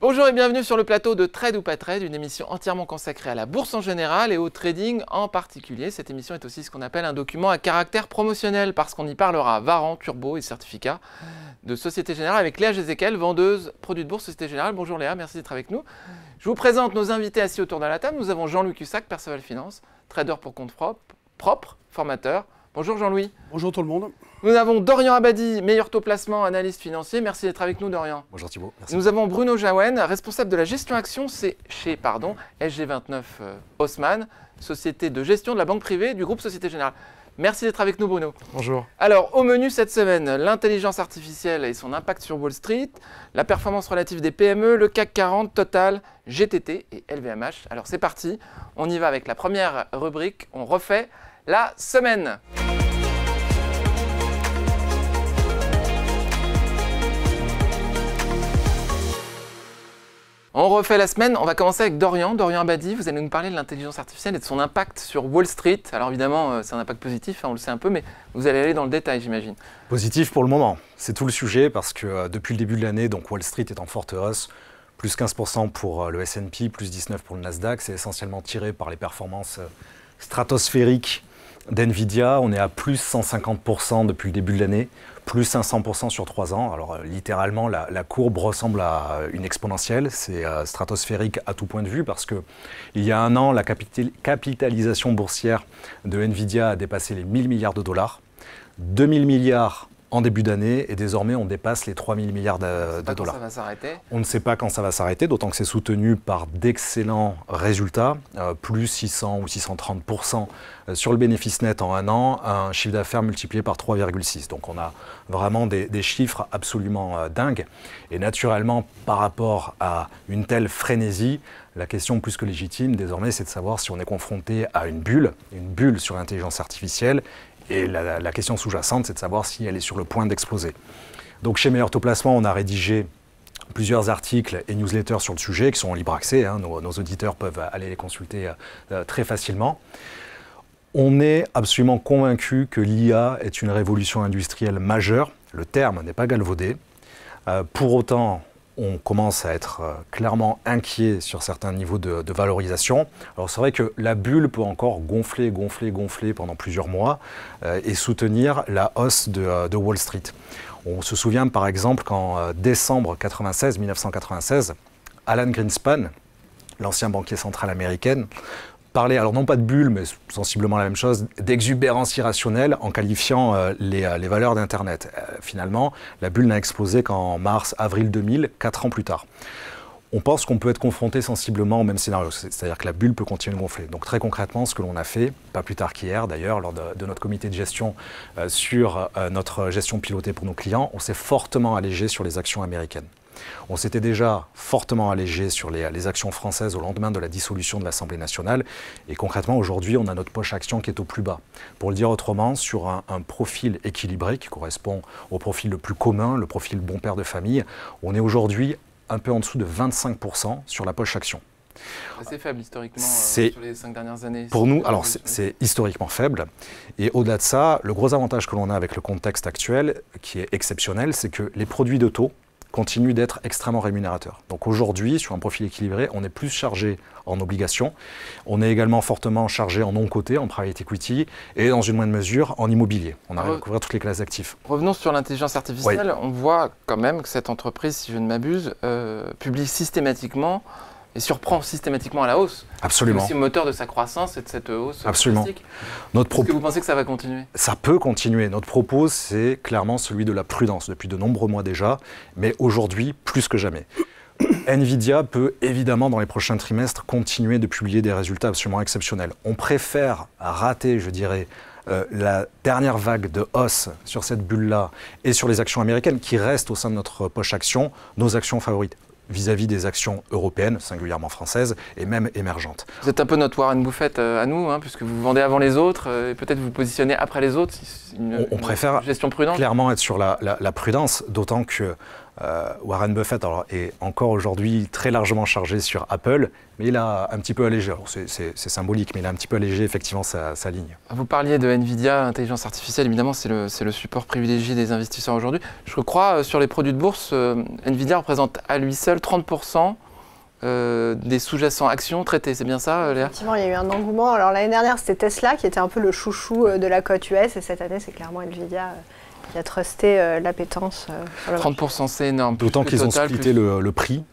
Bonjour et bienvenue sur le plateau de Trade ou pas Trade, une émission entièrement consacrée à la bourse en général et au trading en particulier. Cette émission est aussi ce qu'on appelle un document à caractère promotionnel parce qu'on y parlera varant, turbo et certificats de Société Générale avec Léa Gézéquel, vendeuse produits de bourse Société Générale. Bonjour Léa, merci d'être avec nous. Je vous présente nos invités assis autour de la table. Nous avons Jean-Louis Cussac, Perceval Finance, trader pour compte propre, formateur. Bonjour Jean-Louis. Bonjour tout le monde. Nous avons Dorian Abadi, meilleur taux placement, analyste financier. Merci d'être avec nous Dorian. Bonjour Thibault. Merci. Nous avons Bruno Jaouen, responsable de la gestion action chez SG29 Haussmann, société de gestion de la banque privée du groupe Société Générale. Merci d'être avec nous Bruno. Bonjour. Alors au menu cette semaine, l'intelligence artificielle et son impact sur Wall Street, la performance relative des PME, le CAC 40, Total, GTT et LVMH. Alors c'est parti, on y va avec la première rubrique, on refait la semaine. On refait la semaine, on va commencer avec Dorian Abadi, vous allez nous parler de l'intelligence artificielle et de son impact sur Wall Street. Alors évidemment, c'est un impact positif, on le sait un peu, mais vous allez aller dans le détail, j'imagine. Positif pour le moment, c'est tout le sujet parce que depuis le début de l'année, donc Wall Street est en forte hausse, plus 15% pour le S&P, plus 19% pour le Nasdaq, c'est essentiellement tiré par les performances stratosphériques d'NVIDIA. On est à plus 150% depuis le début de l'année, plus 500% sur 3 ans. Alors littéralement, la courbe ressemble à une exponentielle. C'est stratosphérique à tout point de vue parce qu'il y a un an, la capitalisation boursière de NVIDIA a dépassé les 1000 milliards de dollars, 2000 milliards en début d'année et désormais on dépasse les 3000 milliards de dollars. Ça va s'arrêter. On ne sait pas quand ça va s'arrêter, d'autant que c'est soutenu par d'excellents résultats, plus 600 ou 630% sur le bénéfice net en un an, un chiffre d'affaires multiplié par 3,6. Donc on a vraiment des chiffres absolument dingues. Et naturellement, par rapport à une telle frénésie, la question plus que légitime désormais, c'est de savoir si on est confronté à une bulle sur l'intelligence artificielle. Et la question sous-jacente, c'est de savoir si elle est sur le point d'exploser. Donc chez Meilleur Taux Placement, on a rédigé plusieurs articles et newsletters sur le sujet qui sont en libre accès. Nos auditeurs peuvent aller les consulter très facilement. On est absolument convaincu que l'IA est une révolution industrielle majeure. Le terme n'est pas galvaudé. Pour autant, on commence à être clairement inquiet sur certains niveaux de valorisation. Alors c'est vrai que la bulle peut encore gonfler pendant plusieurs mois et soutenir la hausse de Wall Street. On se souvient par exemple qu'en décembre 1996, Alan Greenspan, l'ancien banquier central américain, parlait, alors non pas de bulle, mais sensiblement la même chose, d'exubérance irrationnelle en qualifiant les valeurs d'Internet. Finalement, la bulle n'a explosé qu'en mars-avril 2000, 4 ans plus tard. On pense qu'on peut être confronté sensiblement au même scénario, c'est-à-dire que la bulle peut continuer de gonfler. Donc très concrètement, ce que l'on a fait, pas plus tard qu'hier d'ailleurs, lors de notre comité de gestion sur notre gestion pilotée pour nos clients, on s'est fortement allégé sur les actions américaines. On s'était déjà fortement allégé sur les actions françaises au lendemain de la dissolution de l'Assemblée nationale. Et concrètement, aujourd'hui, on a notre poche action qui est au plus bas. Pour le dire autrement, sur un profil équilibré qui correspond au profil le plus commun, le profil bon père de famille, on est aujourd'hui un peu en dessous de 25% sur la poche action. Assez faible historiquement sur les 5 dernières années. Pour nous, alors c'est historiquement faible. Et au-delà de ça, le gros avantage que l'on a avec le contexte actuel, qui est exceptionnel, c'est que les produits de taux continue d'être extrêmement rémunérateur. Donc aujourd'hui, sur un profil équilibré, on est plus chargé en obligations, on est également fortement chargé en non-coté, en private equity, et dans une moindre mesure en immobilier. On arrive à couvrir toutes les classes d'actifs. Revenons sur l'intelligence artificielle. Oui. On voit quand même que cette entreprise, si je ne m'abuse, publie systématiquement et surprend systématiquement à la hausse. Absolument. C'est aussi le moteur de sa croissance et de cette hausse. Absolument. Est-ce que vous pensez que ça va continuer? Ça peut continuer. Notre propos, c'est clairement celui de la prudence depuis de nombreux mois déjà, mais aujourd'hui, plus que jamais. NVIDIA peut évidemment, dans les prochains trimestres, continuer de publier des résultats absolument exceptionnels. On préfère rater, je dirais, la dernière vague de hausse sur cette bulle-là et sur les actions américaines qui restent au sein de notre poche action, nos actions favorites vis-à-vis des actions européennes, singulièrement françaises, et même émergentes. Vous êtes un peu notre Warren Buffett à nous, puisque vous vendez avant les autres, et peut-être vous positionnez après les autres. On préfère gestion prudente. Clairement être sur la prudence, d'autant que Warren Buffett est encore aujourd'hui très largement chargé sur Apple, mais il a un petit peu allégé, c'est symbolique, mais il a un petit peu allégé effectivement sa ligne. Vous parliez de Nvidia, l'intelligence artificielle, évidemment c'est le support privilégié des investisseurs aujourd'hui. Je crois sur les produits de bourse, Nvidia représente à lui seul 30% des sous-jacents actions traités, c'est bien ça, Léa? Effectivement, il y a eu un engouement. Alors l'année dernière, c'était Tesla qui était un peu le chouchou de la cote US, et cette année, c'est clairement Nvidia qui a trusté l'appétence. 30%, c'est énorme. D'autant qu'ils ont splitté le prix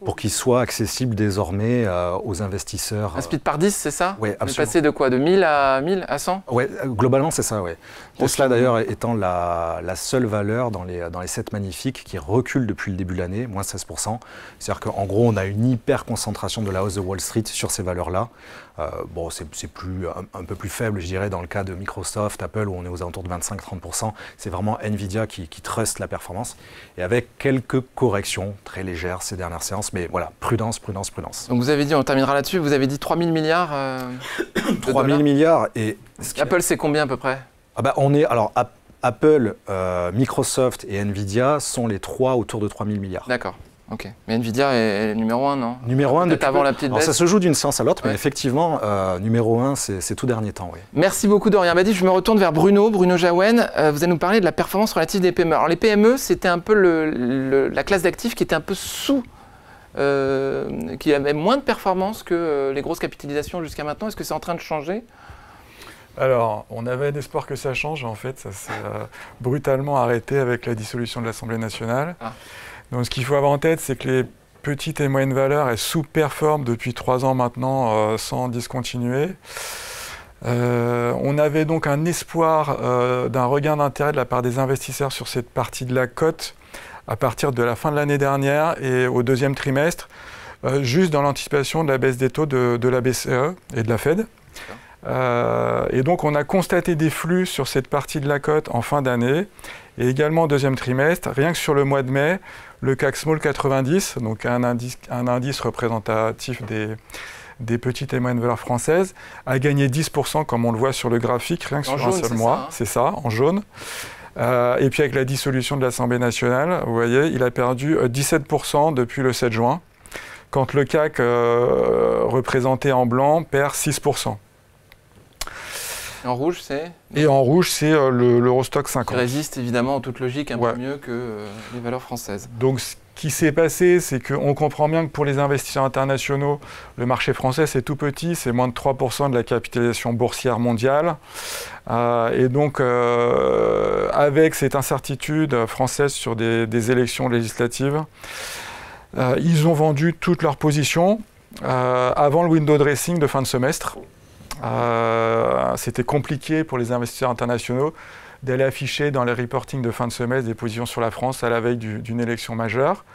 pour qu'il soit accessible désormais aux investisseurs. Un split par 10, c'est ça? Oui, absolument. On est passé de quoi? De 1000 à 100? Oui, globalement, c'est ça, oui. Tesla, d'ailleurs, étant la seule valeur dans les 7 magnifiques qui recule depuis le début de l'année, moins 16%. C'est-à-dire qu'en gros, on a une hyper concentration de la hausse de Wall Street sur ces valeurs-là. Bon, c'est un peu plus faible, je dirais, dans le cas de Microsoft, Apple, où on est aux alentours de 25-30%. C'est vraiment Nvidia qui truste la performance. Et avec quelques corrections très légères ces dernières séances. Mais voilà, prudence, prudence, prudence. Donc vous avez dit, on terminera là-dessus, vous avez dit 3 000 milliards 3 000 milliards. Et Apple, c'est combien à peu près? Alors, Apple, Microsoft et Nvidia sont les trois autour de 3 000 milliards. D'accord. Ok. Mais Nvidia est numéro 1, non? Numéro 1 depuis avant la petite baisse. Ça se joue d'une séance à l'autre, mais effectivement, numéro 1, c'est tout dernier temps. Oui. Merci beaucoup Dorian Badi. Je me retourne vers Bruno Jaouen. Vous allez nous parler de la performance relative des PME. Alors les PME, c'était un peu la classe d'actifs qui était un peu qui avait moins de performance que les grosses capitalisations jusqu'à maintenant. Est-ce que c'est en train de changer? Alors, on avait l'espoir que ça change. En fait, ça s'est brutalement arrêté avec la dissolution de l'Assemblée nationale. Donc, ce qu'il faut avoir en tête, c'est que les petites et moyennes valeurs, elles sous-performent depuis 3 ans maintenant sans discontinuer. On avait donc un espoir d'un regain d'intérêt de la part des investisseurs sur cette partie de la cote à partir de la fin de l'année dernière et au deuxième trimestre, juste dans l'anticipation de la baisse des taux de la BCE et de la Fed. Et donc on a constaté des flux sur cette partie de la cote en fin d'année et également au deuxième trimestre. Rien que sur le mois de mai, le CAC Small 90, donc un indice représentatif des petites et moyennes valeurs françaises, a gagné 10%, comme on le voit sur le graphique, rien que sur un seul mois. C'est ça, en jaune. Et puis avec la dissolution de l'Assemblée nationale, vous voyez, il a perdu 17% depuis le 7 juin, quand le CAC représenté en blanc perd 6%. Et en rouge, c'est? Et en rouge, c'est l'Eurostock 50. Qui résiste évidemment en toute logique un peu mieux que les valeurs françaises. Donc ce qui s'est passé, c'est qu'on comprend bien que pour les investisseurs internationaux, le marché français c'est tout petit, c'est moins de 3% de la capitalisation boursière mondiale. Et donc avec cette incertitude française sur des élections législatives, ils ont vendu toutes leurs positions avant le window dressing de fin de semestre. C'était compliqué pour les investisseurs internationaux d'aller afficher dans les reportings de fin de semestre des positions sur la France à la veille d'une élection majeure.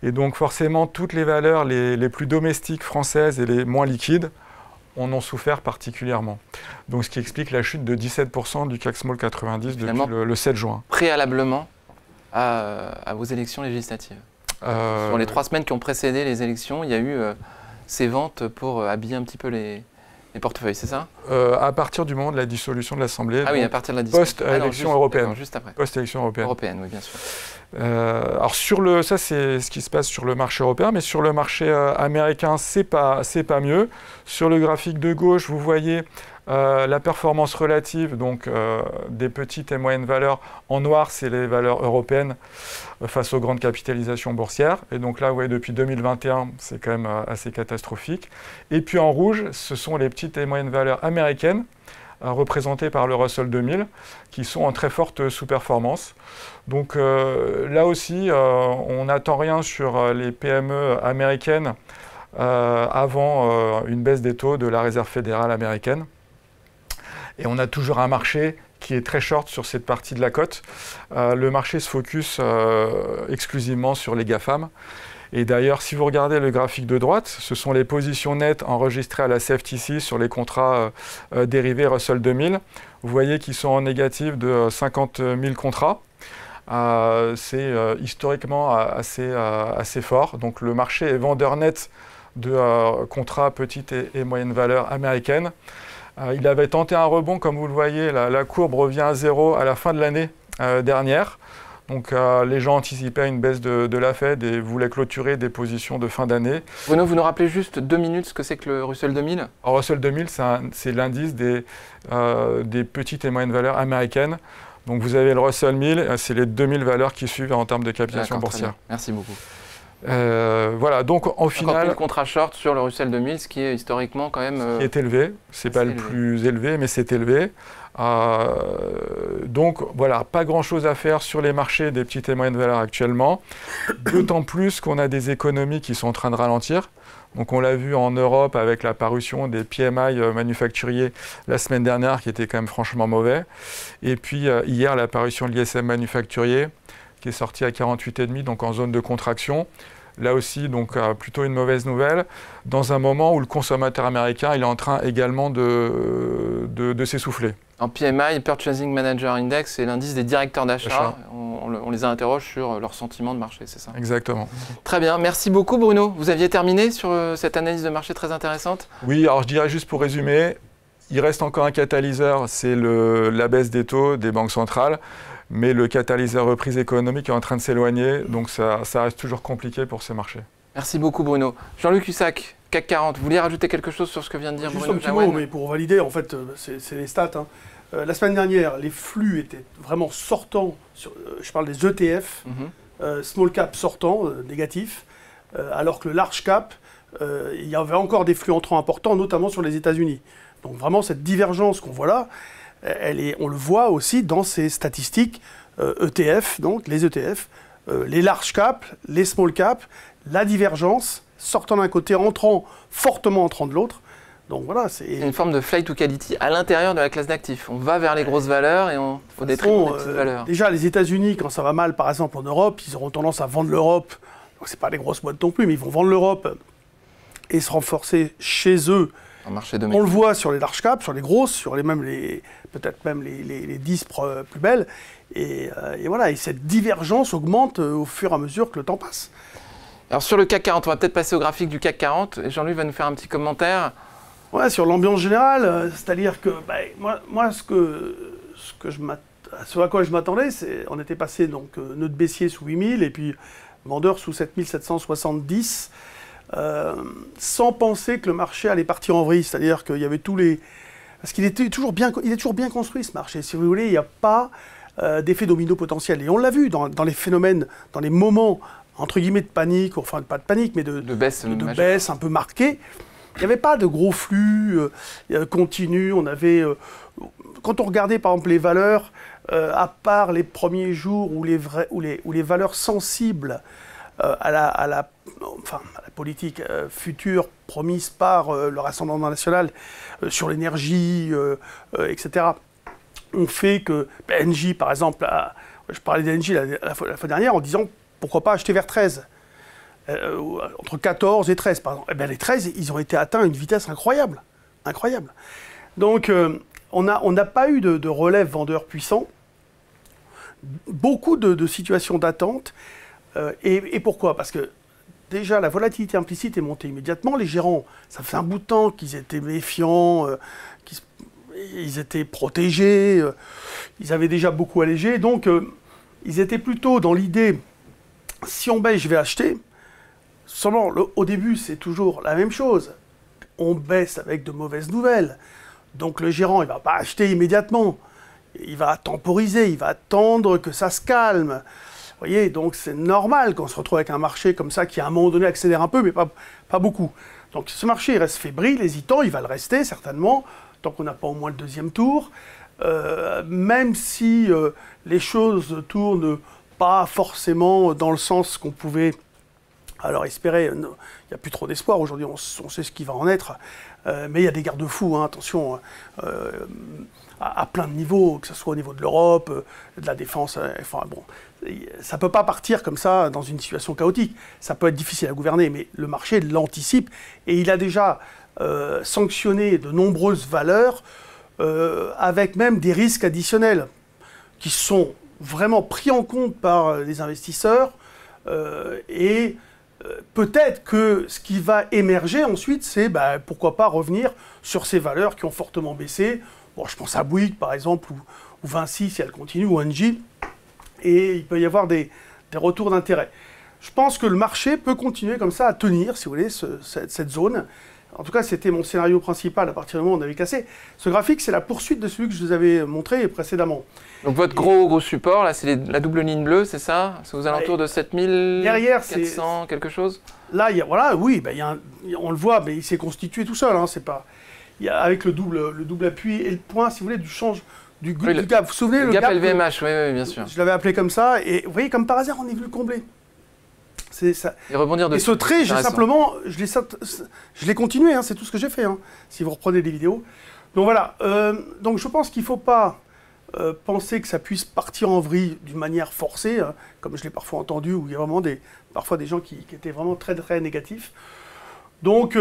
Et donc forcément, toutes les valeurs les plus domestiques françaises et les moins liquides en ont souffert particulièrement. Donc ce qui explique la chute de 17% du CAC Small 90 depuis le 7 juin. Préalablement à vos élections législatives. Sur les 3 semaines qui ont précédé les élections, il y a eu ces ventes pour habiller un petit peu les portefeuilles, c'est ça? À partir du moment de la dissolution de l'Assemblée, à partir de la dissolution. Post-élection européenne. Juste après. Post-élection européenne. Européenne, oui, bien sûr. Alors ça c'est ce qui se passe sur le marché européen, mais sur le marché américain, c'est pas mieux. Sur le graphique de gauche, vous voyez la performance relative donc, des petites et moyennes valeurs. En noir, c'est les valeurs européennes face aux grandes capitalisations boursières. Et donc là, vous voyez, depuis 2021, c'est quand même assez catastrophique. Et puis en rouge, ce sont les petites et moyennes valeurs américaines, représentées par le Russell 2000, qui sont en très forte sous-performance. Donc là aussi, on n'attend rien sur les PME américaines avant une baisse des taux de la Réserve fédérale américaine. Et on a toujours un marché qui est très short sur cette partie de la cote. Le marché se focus exclusivement sur les GAFAM. Et d'ailleurs, si vous regardez le graphique de droite, ce sont les positions nettes enregistrées à la CFTC sur les contrats dérivés Russell 2000. Vous voyez qu'ils sont en négatif de 50 000 contrats. C'est historiquement assez fort. Donc le marché est vendeur net de contrats petites et moyennes valeurs américaines. Il avait tenté un rebond, comme vous le voyez, la courbe revient à zéro à la fin de l'année dernière. Donc les gens anticipaient une baisse de la Fed et voulaient clôturer des positions de fin d'année. Bruno, vous nous rappelez juste 2 minutes ce que c'est que le Russell 2000 ? Alors, Russell 2000, c'est l'indice des petites et moyennes valeurs américaines. Donc vous avez le Russell 1000, c'est les 2000 valeurs qui suivent en termes de capitalisation boursière. Merci beaucoup. Voilà, donc au final... le contrat short sur le Russell 2000, ce qui est historiquement quand même... Qui est élevé, c'est pas le plus élevé, mais c'est élevé. Donc voilà, pas grand-chose à faire sur les marchés des petites et moyennes valeurs actuellement, d'autant plus qu'on a des économies qui sont en train de ralentir. Donc on l'a vu en Europe avec la parution des PMI manufacturiers la semaine dernière qui était quand même franchement mauvais. Et puis hier la parution de l'ISM manufacturier qui est sorti à 48,5, donc en zone de contraction. Là aussi, donc plutôt une mauvaise nouvelle, dans un moment où le consommateur américain il est en train également de s'essouffler. En PMI, Purchasing Manager Index, c'est l'indice des directeurs d'achat. On les interroge sur leur sentiment de marché, c'est ça? Exactement. Très bien, merci beaucoup Bruno. Vous aviez terminé sur cette analyse de marché très intéressante? Oui, alors je dirais juste pour résumer, il reste encore un catalyseur, c'est la baisse des taux des banques centrales. Mais le catalyseur reprise économique est en train de s'éloigner, donc ça reste toujours compliqué pour ces marchés. Merci beaucoup Bruno. Jean-Luc Hussac, CAC 40, vous vouliez rajouter quelque chose sur ce que vient de dire Juste Bruno? un petit mot, mais pour valider, en fait, c'est les stats. Hein. La semaine dernière, les flux étaient vraiment sortants, je parle des ETF, small cap sortants, négatifs, alors que le large cap, il y avait encore des flux entrants importants, notamment sur les États-Unis. Donc vraiment, cette divergence qu'on voit là, on le voit aussi dans ces statistiques ETF, donc les ETF, les large cap, les small cap, la divergence, sortant d'un côté, fortement entrant de l'autre. Donc voilà, c'est une forme de flight to quality à l'intérieur de la classe d'actifs. On va vers les grosses valeurs et on faut détruire les petites valeurs. Déjà, les États-Unis, quand ça va mal, par exemple en Europe, ils auront tendance à vendre l'Europe. Donc c'est pas des grosses boîtes non plus, mais ils vont vendre l'Europe et se renforcer chez eux. Marché on le voit sur les large caps, sur les grosses, sur peut-être même les 10 plus belles. Et voilà, et cette divergence augmente au fur et à mesure que le temps passe. Alors sur le CAC 40, on va peut-être passer au graphique du CAC 40. Et Jean-Louis va nous faire un petit commentaire. Ouais, sur l'ambiance générale, c'est-à-dire que moi ce à quoi je m'attendais, c'est on était passé donc nœud baissier sous 8000 et puis vendeur sous 7770. Sans penser que le marché allait partir en vrille, c'est-à-dire qu'il y avait parce qu'il est toujours bien construit ce marché. Si vous voulez, il n'y a pas d'effet domino potentiel. Et on l'a vu dans les phénomènes, dans les moments entre guillemets de panique, enfin pas de panique, mais de baisse un peu marquée. Il n'y avait pas de gros flux continus. On avait, quand on regardait par exemple les valeurs, à part les premiers jours où les valeurs sensibles à la politique future promise par le Rassemblement national sur l'énergie, etc., ont fait que Engie, par exemple, je parlais d'Engie la fois dernière en disant pourquoi pas acheter vers 13, entre 14 et 13, par exemple. Eh bien, les 13, ils ont été atteints à une vitesse incroyable. Donc, on n'a pas eu de relève vendeur puissant, beaucoup de situations d'attente. Et pourquoi? Parce que déjà, la volatilité implicite est montée immédiatement. Les gérants, ça fait un bout de temps qu'ils étaient méfiants, ils étaient protégés, ils avaient déjà beaucoup allégé. Donc, ils étaient plutôt dans l'idée, si on baisse, je vais acheter. Seulement, au début, c'est toujours la même chose. On baisse avec de mauvaises nouvelles. Donc, le gérant, il ne va pas acheter immédiatement. Il va temporiser, il va attendre que ça se calme. Vous voyez, donc c'est normal qu'on se retrouve avec un marché comme ça qui, à un moment donné, accélère un peu, mais pas beaucoup. Donc ce marché, il reste fébrile, hésitant, il va le rester certainement, tant qu'on n'a pas au moins le deuxième tour. Même si les choses tournent pas forcément dans le sens qu'on pouvait alors espérer. Il n'y a plus trop d'espoir aujourd'hui, on sait ce qui va en être. Mais il y a des garde-fous, hein, attention, à plein de niveaux, que ce soit au niveau de l'Europe, de la défense, enfin bon. Ça ne peut pas partir comme ça dans une situation chaotique. Ça peut être difficile à gouverner, mais le marché l'anticipe et il a déjà sanctionné de nombreuses valeurs avec même des risques additionnels qui sont vraiment pris en compte par les investisseurs et peut-être que ce qui va émerger ensuite, c'est pourquoi pas revenir sur ces valeurs qui ont fortement baissé. Bon, je pense à Bouygues par exemple ou Vinci si elle continue ou Engie. et il peut y avoir des retours d'intérêt. Je pense que le marché peut continuer comme ça à tenir, si vous voulez, cette zone. En tout cas, c'était mon scénario principal à partir du moment où on avait cassé. Ce graphique, c'est la poursuite de celui que je vous avais montré précédemment. Donc votre gros support, là, c'est la double ligne bleue, c'est ça? C'est aux alentours de 7400 quelque chose? Là, voilà, oui, on le voit, mais il s'est constitué tout seul. Hein, c'est pas, avec le double appui et le point, si vous voulez, du gap. Vous vous souvenez le gap LVMH, oui, bien sûr. Je l'avais appelé comme ça, et vous voyez, comme par hasard, on est venu le combler. Ça. Et rebondir dessus. Et ce trait, je l'ai continué, hein, c'est tout ce que j'ai fait, hein, si vous reprenez les vidéos. Donc voilà, donc je pense qu'il ne faut pas penser que ça puisse partir en vrille d'une manière forcée, hein, comme je l'ai parfois entendu, où il y a vraiment parfois des gens qui étaient vraiment très très négatifs. Donc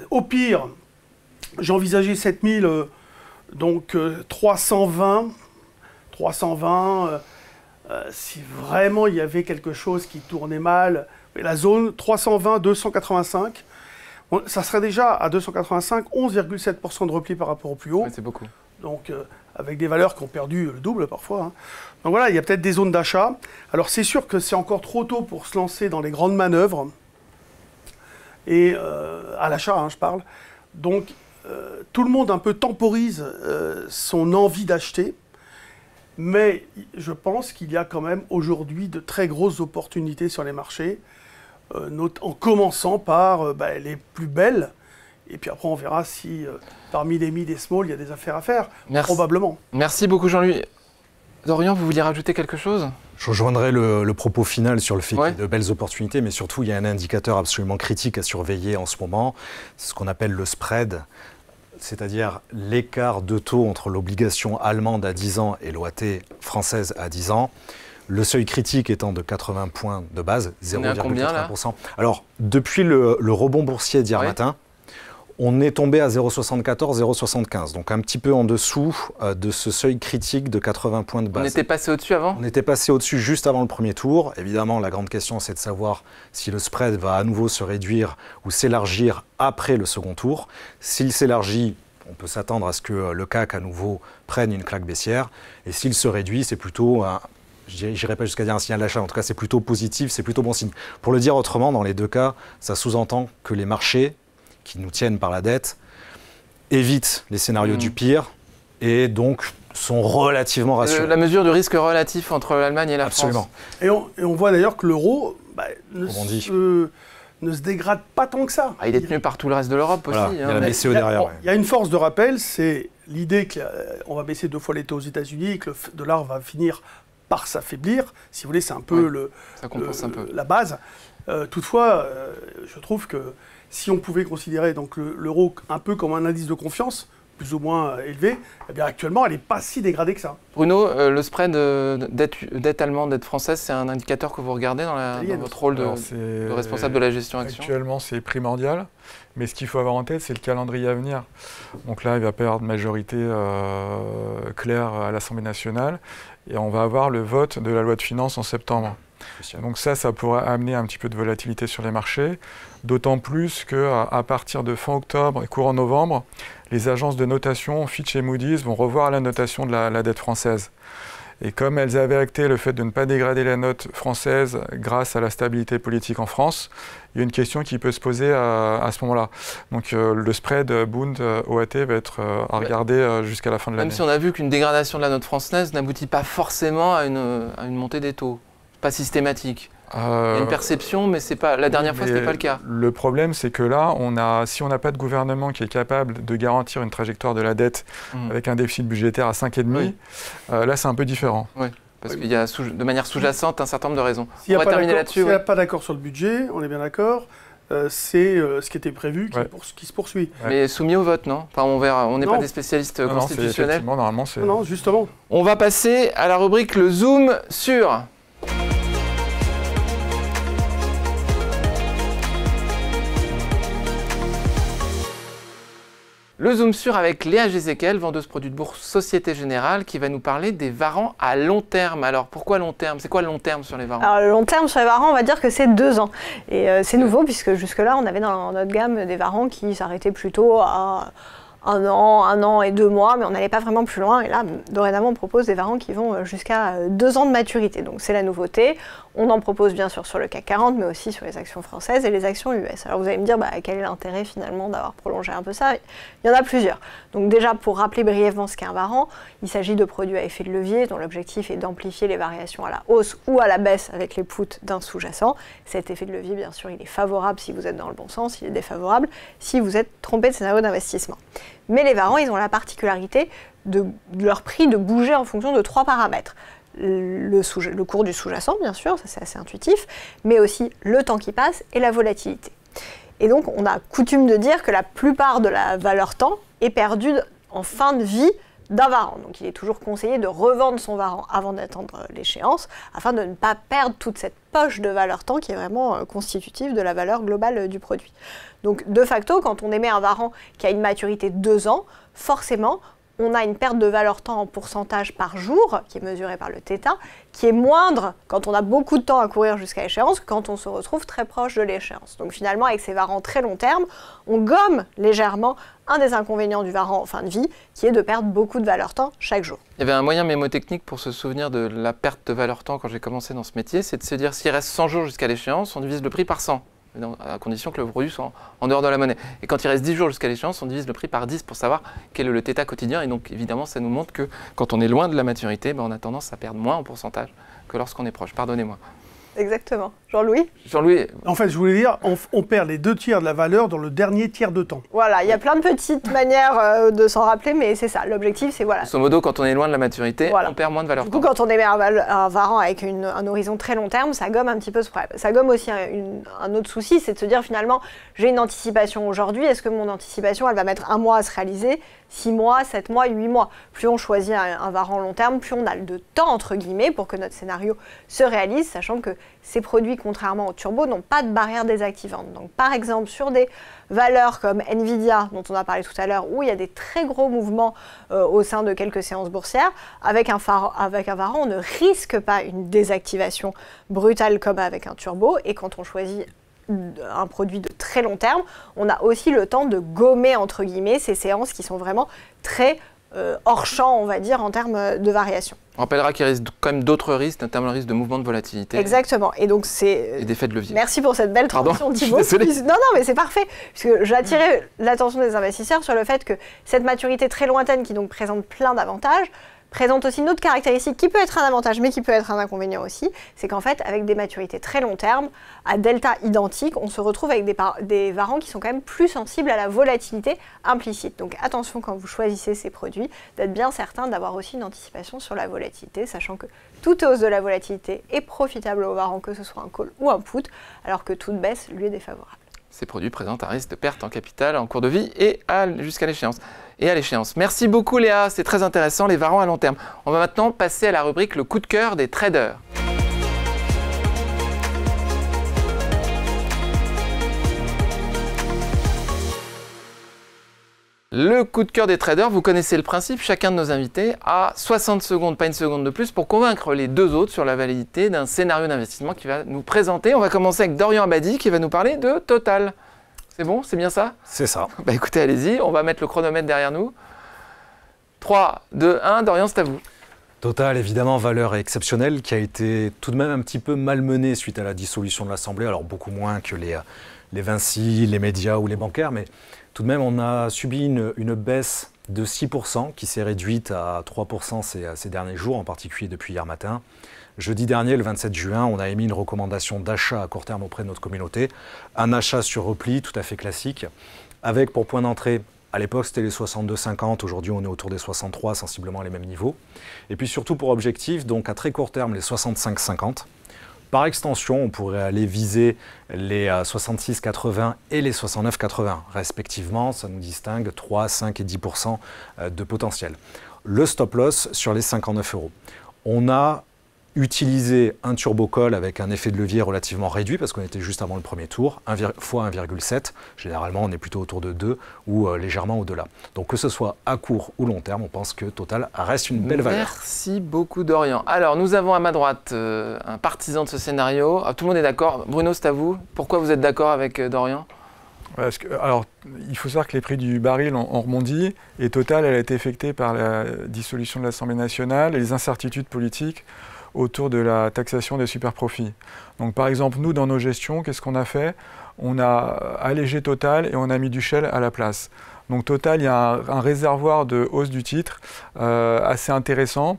au pire, j'ai envisagé 7000, donc 320, si vraiment il y avait quelque chose qui tournait mal, la zone 320-285, ça serait déjà à 285, 11,7% de repli par rapport au plus haut. Ouais, c'est beaucoup. Donc avec des valeurs qui ont perdu le double parfois. Hein. Donc voilà, il y a peut-être des zones d'achat. Alors c'est sûr que c'est encore trop tôt pour se lancer dans les grandes manœuvres. Et à l'achat, hein, je parle. Donc tout le monde un peu temporise son envie d'acheter. Mais je pense qu'il y a quand même aujourd'hui de très grosses opportunités sur les marchés, en commençant par les plus belles. Et puis après, on verra si parmi les mid et small, il y a des affaires à faire, probablement. Merci beaucoup Jean-Louis. Dorian, vous vouliez rajouter quelque chose? Je rejoindrai le propos final sur le fait qu'il y a de belles opportunités, mais surtout, il y a un indicateur absolument critique à surveiller en ce moment, c'est ce qu'on appelle le spread, c'est-à-dire l'écart de taux entre l'obligation allemande à 10 ans et l'OAT française à 10 ans. Le seuil critique étant de 80 points de base, 0,80%. Alors, depuis le rebond boursier d'hier matin, on est tombé à 0,74, 0,75, donc un petit peu en dessous de ce seuil critique de 80 points de base. On était passé au-dessus avant? On était passé au-dessus juste avant le premier tour. Évidemment, la grande question, c'est de savoir si le spread va à nouveau se réduire ou s'élargir après le second tour. S'il s'élargit, on peut s'attendre à ce que le CAC à nouveau prenne une claque baissière. Et s'il se réduit, c'est plutôt je n'irai pas jusqu'à dire un signal d'achat, en tout cas c'est plutôt positif, c'est plutôt bon signe. Pour le dire autrement, dans les deux cas, ça sous-entend que les marchés qui nous tiennent par la dette évitent les scénarios du pire et donc sont relativement rassurés. La mesure du risque relatif entre l'Allemagne et la France. Et on voit d'ailleurs que l'euro ne se dégrade pas tant que ça. Il est tenu par tout le reste de l'Europe aussi. Il y a la BCE derrière. Il y a une force de rappel, c'est l'idée qu'on va baisser 2 fois les taux aux États-Unis et que le dollar va finir par s'affaiblir. Si vous voulez, c'est un peu, la base. Toutefois, je trouve que si on pouvait considérer donc l'euro un peu comme un indice de confiance, plus ou moins élevé, eh bien actuellement, elle n'est pas si dégradée que ça. Bruno, le spread dette allemande, dette française, c'est un indicateur que vous regardez dans votre rôle de responsable de la gestion action? Actuellement, c'est primordial, mais ce qu'il faut avoir en tête, c'est le calendrier à venir. Donc là, il va pas y avoir de majorité claire à l'Assemblée nationale, et on va avoir le vote de la loi de finances en septembre. Donc ça pourrait amener un petit peu de volatilité sur les marchés, d'autant plus qu'à partir de fin octobre et courant novembre, les agences de notation, Fitch et Moody's, vont revoir la notation de la dette française. Et comme elles avaient acté le fait de ne pas dégrader la note française grâce à la stabilité politique en France, il y a une question qui peut se poser à ce moment-là. Donc le spread Bund-OAT va être à regarder jusqu'à la fin de l'année. Même si on a vu qu'une dégradation de la note française n'aboutit pas forcément à une montée des taux. Pas systématique. Il y a une perception, mais c'est pas, la dernière fois, ce n'était pas le cas. Le problème, c'est que là, si on n'a pas de gouvernement qui est capable de garantir une trajectoire de la dette avec un déficit budgétaire à 5,5, là, c'est un peu différent. Oui, parce qu'il y a de manière sous-jacente un certain nombre de raisons. On va terminer là-dessus. S'il n'y a pas d'accord sur le budget, on est bien d'accord. C'est ce qui était prévu qui se poursuit. Mais soumis au vote, non? Enfin, on verra. On n'est pas des spécialistes constitutionnels. Normalement, c'est... Non, justement. On va passer à la rubrique Le Zoom sur... Le Zoom sur avec Léa Gézéquel, vendeuse produits de bourse Société Générale, qui va nous parler des varans à long terme. Alors, pourquoi long terme? C'est quoi le long terme sur les varans? Alors, le long terme sur les varans, on va dire que c'est 2 ans. Et c'est nouveau, puisque jusque-là, on avait dans notre gamme des varans qui s'arrêtaient plutôt à 1 an et 2 mois, mais on n'allait pas vraiment plus loin. Et là, dorénavant, on propose des varans qui vont jusqu'à 2 ans de maturité. Donc c'est la nouveauté. On en propose bien sûr sur le CAC 40, mais aussi sur les actions françaises et les actions US. Alors vous allez me dire, quel est l'intérêt finalement d'avoir prolongé un peu ça? Il y en a plusieurs. Donc déjà, pour rappeler brièvement ce qu'est un varan, il s'agit de produits à effet de levier dont l'objectif est d'amplifier les variations à la hausse ou à la baisse avec les puts d'un sous-jacent. Cet effet de levier, bien sûr, il est favorable si vous êtes dans le bon sens, il est défavorable si vous êtes trompé de scénario d'investissement. Mais les varans, ils ont la particularité de leur prix de bouger en fonction de 3 paramètres. Le cours du sous-jacent, bien sûr, ça c'est assez intuitif, mais aussi le temps qui passe et la volatilité. Et donc, on a coutume de dire que la plupart de la valeur temps est perdue en fin de vie d'un varan. Donc, il est toujours conseillé de revendre son varan avant d'attendre l'échéance, afin de ne pas perdre toute cette poche de valeur temps qui est vraiment constitutive de la valeur globale du produit. Donc, de facto, quand on émet un varan qui a une maturité de 2 ans, forcément, on a une perte de valeur temps en pourcentage par jour, qui est mesurée par le θ, qui est moindre quand on a beaucoup de temps à courir jusqu'à l'échéance, quand on se retrouve très proche de l'échéance. Donc finalement, avec ces varans très long terme, on gomme légèrement un des inconvénients du varan en fin de vie, qui est de perdre beaucoup de valeur temps chaque jour. Il y avait un moyen mémotechnique pour se souvenir de la perte de valeur temps quand j'ai commencé dans ce métier, c'est de se dire s'il reste 100 jours jusqu'à l'échéance, on divise le prix par 100. À condition que le produit soit en dehors de la monnaie. Et quand il reste 10 jours jusqu'à l'échéance, on divise le prix par 10 pour savoir quel est le θ quotidien. Et donc, évidemment, ça nous montre que quand on est loin de la maturité, on a tendance à perdre moins en pourcentage que lorsqu'on est proche. Pardonnez-moi. Exactement. Jean-Louis? Jean-Louis. En fait, je voulais dire, on perd les 2 tiers de la valeur dans le dernier tiers de temps. Voilà, il y a plein de petites manières de s'en rappeler, mais c'est ça. L'objectif, c'est voilà. Grosso modo, quand on est loin de la maturité, on perd moins de valeur. Du coup, quand on émet un varan avec un horizon très long terme, ça gomme un petit peu ce problème. Ça gomme aussi un autre souci, c'est de se dire finalement, j'ai une anticipation aujourd'hui, est-ce que mon anticipation, elle va mettre 1 mois à se réaliser, 6 mois, 7 mois, 8 mois. Plus on choisit un varan long terme, plus on a de temps, entre guillemets, pour que notre scénario se réalise, sachant que ces produits, contrairement aux turbos, n'ont pas de barrière désactivante. Donc par exemple, sur des valeurs comme Nvidia, dont on a parlé tout à l'heure, où il y a des très gros mouvements au sein de quelques séances boursières, avec un varan, on ne risque pas une désactivation brutale comme avec un turbo, et quand on choisit un produit de très long terme, on a aussi le temps de gommer, entre guillemets, ces séances qui sont vraiment très hors champ, on va dire, en termes de variation. On rappellera qu'il reste quand même d'autres risques, notamment le risque de mouvement de volatilité. Exactement. Et donc c'est... Et d'effet de levier. Merci pour cette belle transition, Thibaut. Non, mais c'est parfait. Puisque j'attirais l'attention des investisseurs sur le fait que cette maturité très lointaine, qui donc présente plein d'avantages, présente aussi une autre caractéristique qui peut être un avantage, mais qui peut être un inconvénient aussi, c'est qu'en fait, avec des maturités très long terme, à delta identique, on se retrouve avec des varans qui sont quand même plus sensibles à la volatilité implicite. Donc attention quand vous choisissez ces produits, d'être bien certain d'avoir aussi une anticipation sur la volatilité, sachant que toute hausse de la volatilité est profitable au varan, que ce soit un call ou un put, alors que toute baisse lui est défavorable. Ces produits présentent un risque de perte en capital en cours de vie et jusqu'à l'échéance. Merci beaucoup Léa, c'est très intéressant, les varans à long terme. On va maintenant passer à la rubrique le coup de cœur des traders. Le coup de cœur des traders, vous connaissez le principe, chacun de nos invités a 60 secondes, pas une seconde de plus, pour convaincre les 2 autres sur la validité d'un scénario d'investissement qu'il va nous présenter. On va commencer avec Dorian Abadi qui va nous parler de Total. C'est bon, c'est bien ça? C'est ça. Bah écoutez, allez-y, on va mettre le chronomètre derrière nous. 3, 2, 1, Dorian, c'est à vous. Total, évidemment, valeur exceptionnelle qui a été tout de même un petit peu malmenée suite à la dissolution de l'Assemblée, alors beaucoup moins que les Vinci, les médias ou les bancaires, mais tout de même, on a subi une baisse de 6% qui s'est réduite à 3% ces derniers jours, en particulier depuis hier matin. Jeudi dernier, le 27 juin, on a émis une recommandation d'achat à court terme auprès de notre communauté. Un achat sur repli tout à fait classique, avec pour point d'entrée, à l'époque c'était les 62,50, aujourd'hui on est autour des 63, sensiblement à les mêmes niveaux. Et puis surtout pour objectif, donc à très court terme, les 65,50. Par extension, on pourrait aller viser les 66,80 et les 69,80 respectivement. Ça nous distingue 3, 5 et 10% de potentiel. Le stop loss sur les 59 €. On a utilisé un turbo call avec un effet de levier relativement réduit parce qu'on était juste avant le premier tour, fois 1,7. Généralement, on est plutôt autour de 2 ou légèrement au-delà. Donc que ce soit à court ou long terme, on pense que Total reste une belle valeur. Merci beaucoup Dorian. Alors nous avons à ma droite un partisan de ce scénario. Ah, tout le monde est d'accord. Bruno, c'est à vous. Pourquoi vous êtes d'accord avec Dorian? Alors, il faut savoir que les prix du baril ont rebondi, et Total, elle a été affectée par la dissolution de l'Assemblée nationale et les incertitudes politiques autour de la taxation des superprofits. Donc, par exemple, nous, dans nos gestions, qu'est-ce qu'on a fait? On a allégé Total et on a mis du Shell à la place. Donc, Total, il y a un réservoir de hausse du titre assez intéressant.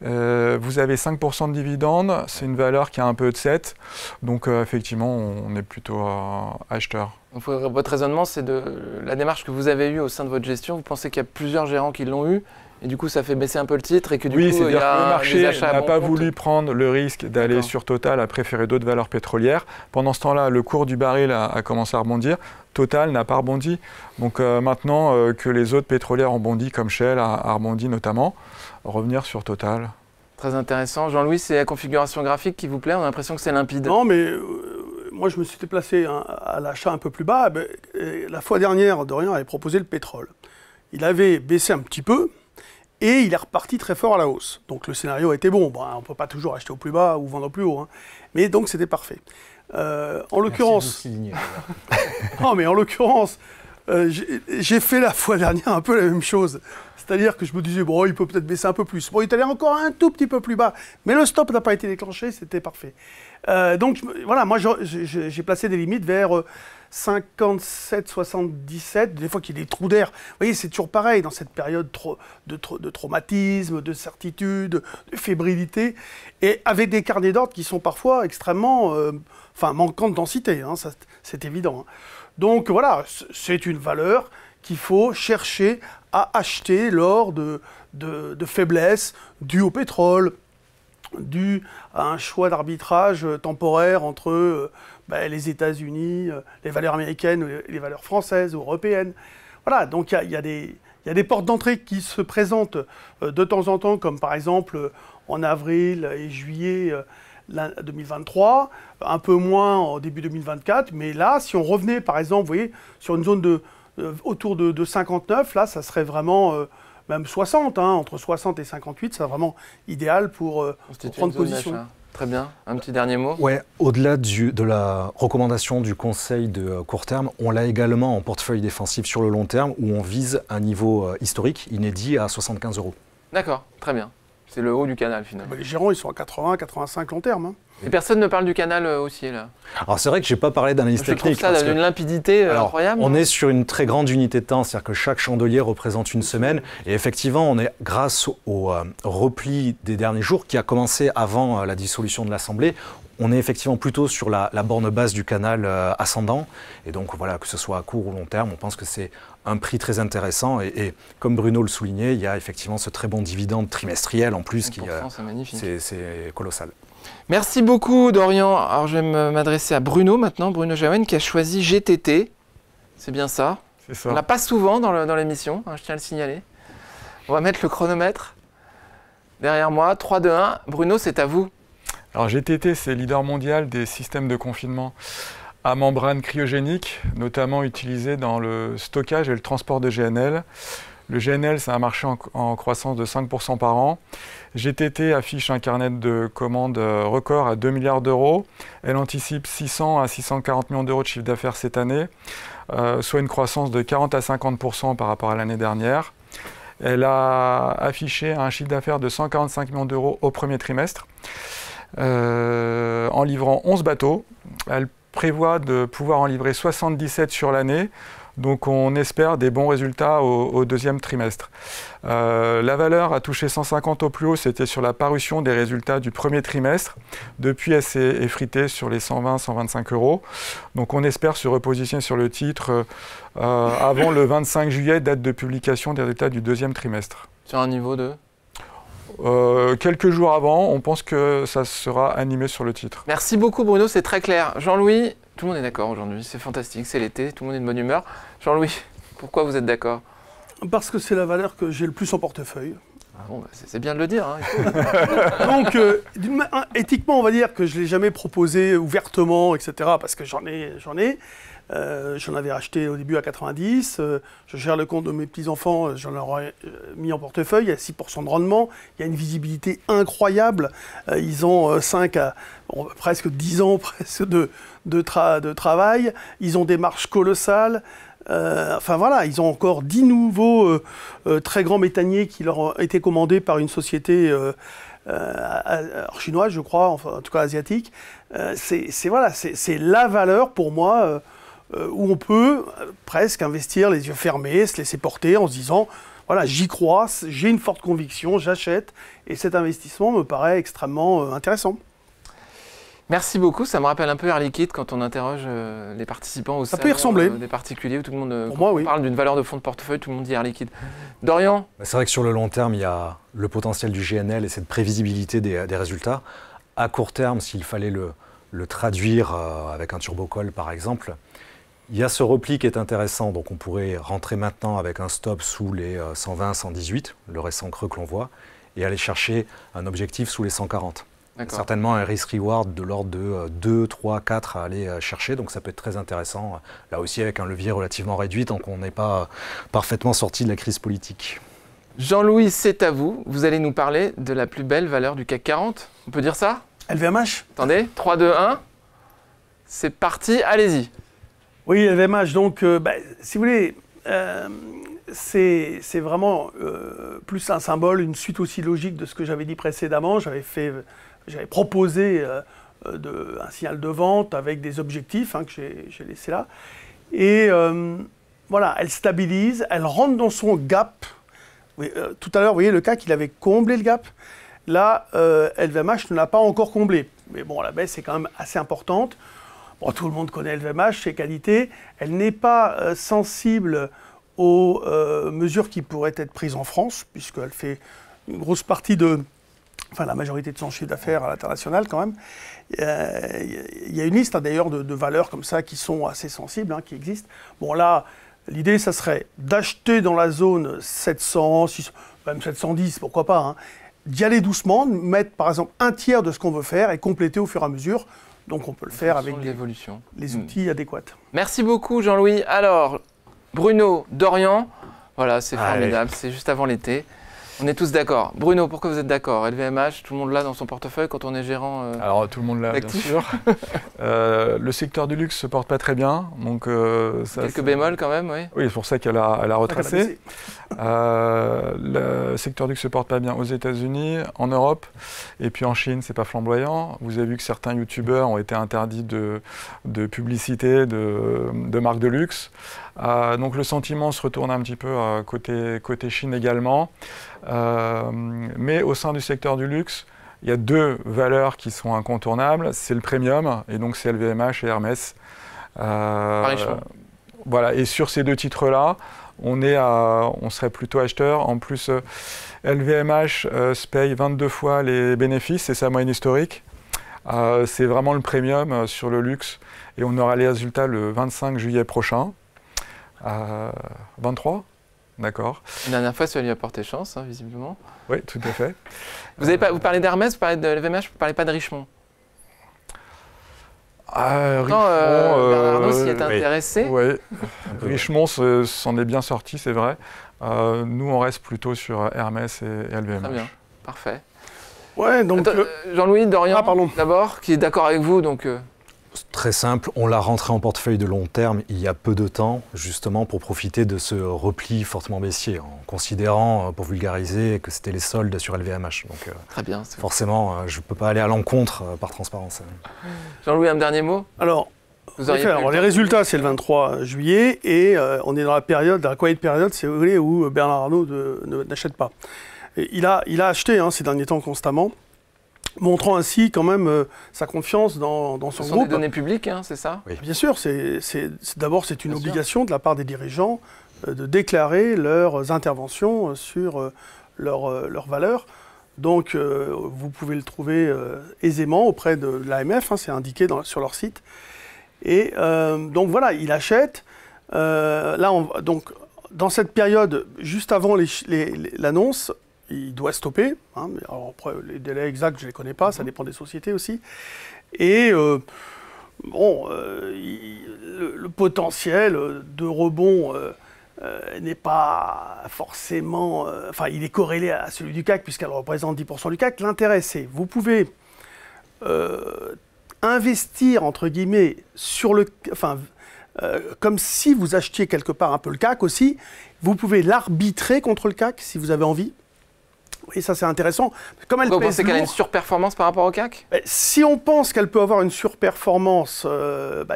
Vous avez 5% de dividendes, c'est une valeur qui a un peu de 7, donc effectivement on est plutôt acheteur. Donc, votre raisonnement, c'est de la démarche que vous avez eue au sein de votre gestion. Vous pensez qu'il y a plusieurs gérants qui l'ont eu et du coup ça fait baisser un peu le titre et que du coup c'est-à-dire que le marché n'a pas voulu voulu prendre le risque d'aller sur Total, a préféré d'autres valeurs pétrolières. Pendant ce temps-là, le cours du baril a commencé à rebondir. Total n'a pas rebondi. Donc maintenant que les autres pétrolières ont bondi, comme Shell a rebondi notamment, revenir sur Total. Très intéressant. Jean-Louis, c'est la configuration graphique qui vous plaît? On a l'impression que c'est limpide. Non, mais moi je me suis déplacé à l'achat un peu plus bas. La fois dernière, Dorian avait proposé le pétrole. Il avait baissé un petit peu et il est reparti très fort à la hausse. Donc le scénario a été bon. Bon, on ne peut pas toujours acheter au plus bas ou vendre au plus haut, hein. Mais donc c'était parfait. En l'occurrence, non, mais en l'occurrence, j'ai fait la fois dernière un peu la même chose. C'est-à-dire que je me disais, bon, il peut peut-être baisser un peu plus. Bon, il est allé encore un tout petit peu plus bas. Mais le stop n'a pas été déclenché, c'était parfait. Donc, voilà, moi, j'ai placé des limites vers 57, 77. Des fois qu'il y a des trous d'air. Vous voyez, c'est toujours pareil dans cette période de traumatisme, de certitude, de fébrilité. Et avec des carnets d'ordre qui sont parfois extrêmement manquants de densité. Hein, ça, c'est évident. Hein. Donc, voilà, c'est une valeur qu'il faut chercher à acheter lors de faiblesses dues au pétrole, dues à un choix d'arbitrage temporaire entre les États-Unis, les valeurs américaines, les valeurs françaises, européennes. Voilà, donc il y a des portes d'entrée qui se présentent de temps en temps, comme par exemple en avril et juillet 2023, un peu moins en début 2024, mais là, si on revenait par exemple, vous voyez, sur une zone autour de 59, là, ça serait vraiment même 60, hein, entre 60 et 58, c'est vraiment idéal pour prendre position. Très bien. Un petit dernier mot? Ouais, au-delà de la recommandation du conseil de court terme, on l'a également en portefeuille défensif sur le long terme où on vise un niveau historique inédit à 75 €. D'accord, très bien. C'est le haut du canal finalement. Les gérants, ils sont à 80, 85 long terme. Hein. Et personne ne parle du canal haussier là. Alors c'est vrai que je n'ai pas parlé d'analyse technique. Je trouve ça d'une limpidité incroyable. On est sur une très grande unité de temps, c'est-à-dire que chaque chandelier représente une semaine. Et effectivement, on est grâce au repli des derniers jours qui a commencé avant la dissolution de l'Assemblée. On est effectivement plutôt sur la borne basse du canal ascendant. Et donc voilà, que ce soit à court ou long terme, on pense que c'est un prix très intéressant. Et comme Bruno le soulignait, il y a effectivement ce très bon dividende trimestriel en plus qui c'est colossal. Merci beaucoup Dorian. Alors je vais m'adresser à Bruno maintenant, Bruno Jaouen qui a choisi GTT. C'est bien ça? C'est ça. On l'a pas souvent dans l'émission, hein, je tiens à le signaler. On va mettre le chronomètre derrière moi. 3, 2, 1. Bruno, c'est à vous. Alors GTT, c'est leader mondial des systèmes de confinement à membrane cryogénique, notamment utilisés dans le stockage et le transport de GNL. Le GNL, c'est un marché en croissance de 5% par an. GTT affiche un carnet de commandes record à 2 milliards d'euros. Elle anticipe 600 à 640 millions d'euros de chiffre d'affaires cette année, soit une croissance de 40 à 50% par rapport à l'année dernière. Elle a affiché un chiffre d'affaires de 145 millions d'euros au premier trimestre, en livrant 11 bateaux. Elle prévoit de pouvoir en livrer 77 sur l'année. Donc on espère des bons résultats au deuxième trimestre. La valeur a touché 150 au plus haut, c'était sur la parution des résultats du premier trimestre. Depuis, elle s'est effritée sur les 120-125 €. Donc on espère se repositionner sur le titre avant le 25 juillet, date de publication des résultats du deuxième trimestre. Sur un niveau de quelques jours avant, on pense que ça sera animé sur le titre. Merci beaucoup Bruno, c'est très clair. Jean-Louis, tout le monde est d'accord aujourd'hui, c'est fantastique, c'est l'été, tout le monde est de bonne humeur. Jean-Louis, pourquoi vous êtes d'accord? Parce que c'est la valeur que j'ai le plus en portefeuille. Bon, bah, c'est bien de le dire. Hein. Donc, éthiquement, on va dire que je ne l'ai jamais proposé ouvertement, etc., parce que j'en avais acheté au début à 90, je gère le compte de mes petits-enfants, j'en aurais mis en portefeuille, il y a 6% de rendement, il y a une visibilité incroyable, ils ont presque 10 ans presque de travail, ils ont des marges colossales, enfin voilà, ils ont encore 10 nouveaux très grands méthaniers qui leur ont été commandés par une société chinoise, je crois, enfin en tout cas asiatique. C'est la valeur pour moi où on peut presque investir les yeux fermés, se laisser porter en se disant voilà, j'y crois, j'ai une forte conviction, j'achète, et cet investissement me paraît extrêmement intéressant. Merci beaucoup, ça me rappelle un peu Air Liquide quand on interroge les participants au salon des particuliers où tout le monde parle d'une valeur de fonds de portefeuille, tout le monde dit Air Liquide. Dorian? C'est vrai que sur le long terme, il y a le potentiel du GNL et cette prévisibilité des résultats. À court terme, s'il fallait le traduire avec un turbocall par exemple, il y a ce repli qui est intéressant, donc on pourrait rentrer maintenant avec un stop sous les 120, 118, le récent creux que l'on voit, et aller chercher un objectif sous les 140. Certainement un risk-reward de l'ordre de 2, 3, 4 à aller chercher, donc ça peut être très intéressant, là aussi avec un levier relativement réduit, tant qu'on n'est pas parfaitement sorti de la crise politique. Jean-Louis, c'est à vous, vous allez nous parler de la plus belle valeur du CAC 40, on peut dire ça? LVMH. Attendez, 3, 2, 1, c'est parti, allez-y. Oui, LVMH, donc, si vous voulez, c'est vraiment plus un symbole, une suite aussi logique de ce que j'avais dit précédemment. J'avais proposé un signal de vente avec des objectifs que j'ai laissés là. Et voilà, elle stabilise, elle rentre dans son gap. Oui, tout à l'heure, vous voyez, le CAC, il avait comblé le gap. Là, LVMH ne l'a pas encore comblé. Mais bon, la baisse est quand même assez importante. Bon, tout le monde connaît LVMH, ses qualités. Elle n'est pas sensible aux mesures qui pourraient être prises en France, puisqu'elle fait une grosse partie la majorité de son chiffre d'affaires à l'international quand même. Il y a une liste d'ailleurs de valeurs comme ça qui sont assez sensibles, qui existent. Bon là, l'idée, ça serait d'acheter dans la zone 700, 600, même 710, pourquoi pas, d'y aller doucement, mettre par exemple un tiers de ce qu'on veut faire et compléter au fur et à mesure. Donc on peut le faire avec les outils adéquats. Merci beaucoup Jean-Louis. Alors, Bruno, Dorian, voilà, c'est formidable, c'est juste avant l'été. On est tous d'accord. Bruno, pourquoi vous êtes d'accord? LVMH, tout le monde l'a dans son portefeuille quand on est gérant Alors tout le monde l'a, bien sûr. Le secteur du luxe se porte pas très bien. Donc, quelques bémols quand même, oui. Oui, c'est pour ça qu'elle a retracé. Le secteur du luxe se porte pas bien aux États-Unis, en Europe, et puis en Chine, c'est pas flamboyant. Vous avez vu que certains youtubeurs ont été interdits de publicité de marques de luxe. Donc le sentiment se retourne un petit peu côté Chine également. Mais au sein du secteur du luxe, il y a deux valeurs qui sont incontournables. C'est le premium, et donc c'est LVMH et Hermès. Voilà, et sur ces deux titres-là, on serait plutôt acheteur. En plus, LVMH se paye 22 fois les bénéfices, c'est sa moyenne historique. C'est vraiment le premium sur le luxe, et on aura les résultats le 25 juillet prochain. 23, d'accord. La dernière fois, ça lui a porté chance, visiblement. Oui, tout à fait. Vous parlez d'Hermès, vous parlez de LVMH, vous ne parlez pas de Richemont. Bernard Arnault s'y est intéressé. Oui, Richemont s'en est bien sorti, c'est vrai. Nous, on reste plutôt sur Hermès et LVMH. Très bien, parfait. Ouais, donc Jean-Louis, Dorian, d'abord, qui est d'accord avec vous, donc... Très simple, on l'a rentré en portefeuille de long terme il y a peu de temps, justement pour profiter de ce repli fortement baissier, en considérant, pour vulgariser, que c'était les soldes sur LVMH. Donc très bien, forcément, je ne peux pas aller à l'encontre par transparence. Jean-Louis, un dernier mot? Alors, les résultats, c'est le 23 juillet, et on est dans la quiet période, c'est où Bernard Arnault n'achète pas. Et il a acheté ces derniers temps constamment, montrant ainsi quand même sa confiance dans son groupe. Ce sont des données publiques, c'est ça? Oui. Bien sûr, d'abord c'est une obligation de la part des dirigeants de déclarer leurs interventions sur leurs valeurs. Donc vous pouvez le trouver aisément auprès de l'AMF, c'est indiqué sur leur site. Et donc voilà, il achète. Donc dans cette période, juste avant l'annonce, il doit stopper. Hein, mais alors après, les délais exacts, je ne les connais pas, ça dépend des sociétés aussi. Et le potentiel de rebond n'est pas forcément... Enfin, il est corrélé à celui du CAC, puisqu'elle représente 10% du CAC. L'intérêt, c'est vous pouvez investir, entre guillemets, sur le... Enfin, comme si vous achetiez quelque part un peu le CAC aussi. Vous pouvez l'arbitrer contre le CAC, si vous avez envie. Et ça, c'est intéressant. Comme vous pensez qu'elle a une surperformance par rapport au CAC? Si on pense qu'elle peut avoir une surperformance,